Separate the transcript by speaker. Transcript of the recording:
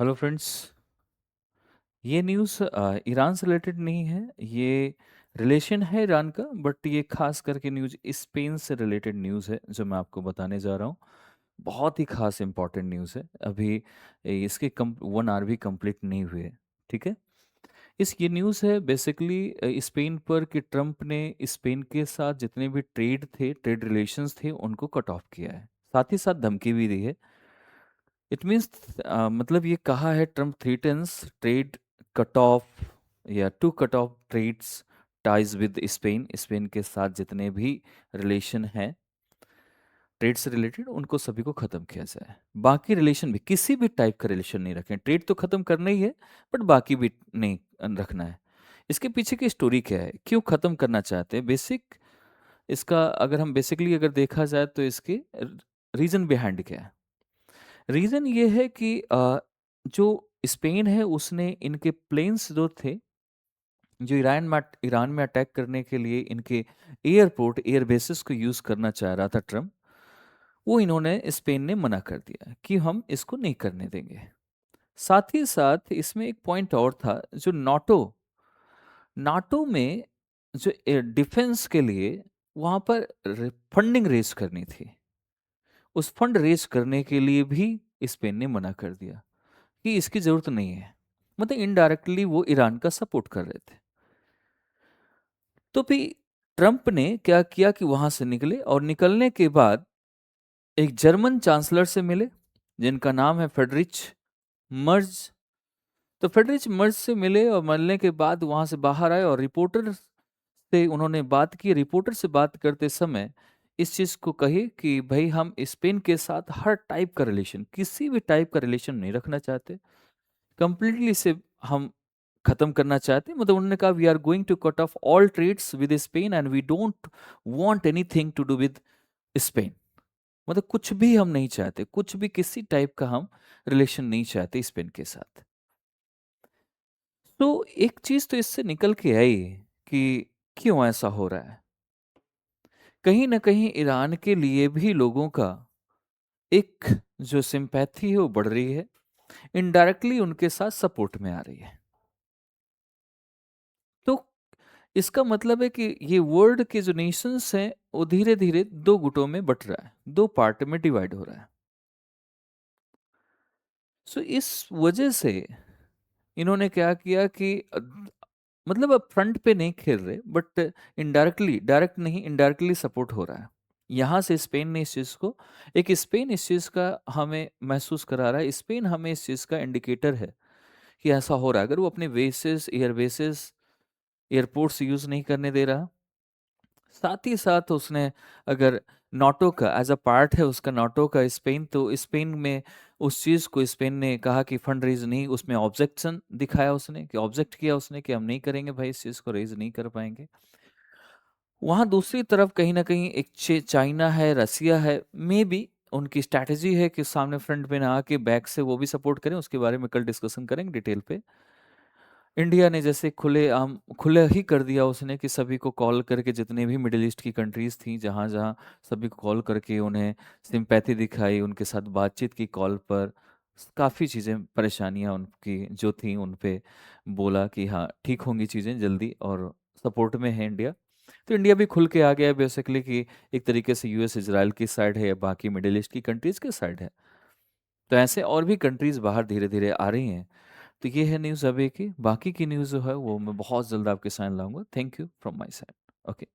Speaker 1: Hello friends. ये news Iran से related नहीं है। ये रिलेशन है ईरान का, बट ये खास करके न्यूज़ स्पेन से रिलेटेड न्यूज़ है जो मैं आपको बताने जा रहा हूँ। बहुत ही खास इंपॉर्टेंट न्यूज़ है। अभी इसके कम 1 आवर भी कंप्लीट नहीं हुए। ठीक है। ये न्यूज़ है बेसिकली स्पेन पर कि ट्रम्प ने स्पेन के साथ जितने भी ट्रेड रिलेशंस थे उनको कट ऑफ किया है। साथ ही साथ धमकी भी दी है। इट मीन्स मतलब ये कहा है Trump threatens trade cut off या to cut off trades ties with Spain. Spain के साथ जितने भी रिलेशन हैं ट्रेड से रिलेटेड उनको सभी को ख़त्म किया जाए। बाकी रिलेशन भी किसी भी टाइप का रिलेशन नहीं रखें। ट्रेड तो ख़त्म करना ही है, बट बाकी भी नहीं रखना है। इसके पीछे की स्टोरी क्या है, क्यों ख़त्म करना चाहते हैं, बेसिक इसका अगर हम बेसिकली अगर देखा जाए तो इसके रीज़न बिहाइंड क्या है। रीज़न ये है कि जो स्पेन है उसने इनके प्लेन्स जो थे जो ईरान में अटैक करने के लिए इनके एयर बेसिस को यूज़ करना चाह रहा था ट्रम्प। वो इन्होंने स्पेन ने मना कर दिया कि हम इसको नहीं करने देंगे। साथ ही साथ इसमें एक पॉइंट और था, जो नाटो नाटो में जो डिफेंस के लिए वहाँ पर फंडिंग रेज करनी थी, उस फंड रेज करने के लिए भी स्पेन ने मना कर दिया कि इसकी ज़रूरत नहीं है। मतलब इनडायरेक्टली वो ईरान का सपोर्ट कर रहे थे। तो भी ट्रंप ने क्या किया कि वहां से निकले, और निकलने के बाद एक जर्मन चांसलर से मिले जिनका नाम है फेडरिच मर्ज। तो फेडरिच मर्ज से मिले और मिलने के बाद वहां से बाहर आए और रिपोर्टर से उन्होंने बात की। रिपोर्टर से बात करते समय इस चीज को कही कि भाई हम स्पेन के साथ हर टाइप का रिलेशन, किसी भी टाइप का रिलेशन नहीं रखना चाहते, कंप्लीटली से हम खत्म करना चाहते हैं। मतलब उन्होंने कहा we are going to cut off all trades with Spain and we don't want anything to do with Spain. मतलब कुछ भी हम नहीं चाहते, कुछ भी किसी टाइप का हम रिलेशन नहीं चाहते स्पेन के साथ। तो एक चीज तो इससे निकल के आई कि क्यों ऐसा हो रहा है। कहीं ना कहीं ईरान के लिए भी लोगों का एक जो सिंपैथी है वो बढ़ रही है, इनडायरेक्टली उनके साथ सपोर्ट में आ रही है। तो इसका मतलब है कि ये वर्ल्ड के जो नेशंस हैं वो धीरे धीरे दो गुटों में बट रहा है, दो पार्ट में डिवाइड हो रहा है। सो इस वजह से इन्होंने क्या किया कि मतलब अब फ्रंट पे नहीं खेल रहे, बट इनडायरेक्टली, डायरेक्ट नहीं इनडायरेक्टली सपोर्ट हो रहा है। यहाँ से स्पेन ने इस चीज़ को, एक स्पेन इस चीज़ का हमें महसूस करा रहा है, स्पेन हमें इस चीज़ का इंडिकेटर है कि ऐसा हो रहा है। अगर वो अपने basis air bases airports use नहीं करने दे रहा, साथ ही साथ उसने अगर नाटो का एज अ पार्ट है उसका, नाटो का स्पेन, तो स्पेन में उस चीज़ को स्पेन ने कहा कि फंड रेज नहीं, उसमें ऑब्जेक्शन दिखाया उसने, कि ऑब्जेक्ट किया उसने कि हम नहीं करेंगे भाई, इस चीज़ को रेज नहीं कर पाएंगे। वहाँ दूसरी तरफ कहीं ना कहीं एक चाइना है, रसिया है, मे बी उनकी स्ट्रैटेजी है कि सामने फ्रंट पे ना आके बैक से वो भी सपोर्ट करें। उसके बारे में कल डिस्कशन करेंगे डिटेल पे। इंडिया ने जैसे खुले ही कर दिया उसने कि सभी को कॉल करके, जितने भी मिडिल ईस्ट की कंट्रीज थी जहाँ जहाँ, सभी को कॉल करके उन्हें सिंपैथी दिखाई, उनके साथ बातचीत की कॉल पर। काफ़ी चीज़ें, परेशानियाँ उनकी जो थी उन पे बोला कि हाँ ठीक होंगी चीज़ें जल्दी, और सपोर्ट में है इंडिया। तो इंडिया भी खुल के आ गया बेसिकली कि एक तरीके से यूएस इजराइल की साइड है या बाकी मिडिल ईस्ट की कंट्रीज के साइड है। तो ऐसे और भी कंट्रीज बाहर धीरे धीरे आ रही हैं। तो ये है न्यूज़ अभी की। बाकी की न्यूज़ जो है वो मैं बहुत जल्द आपके सामने लाऊंगा। Thank you from my side. Okay.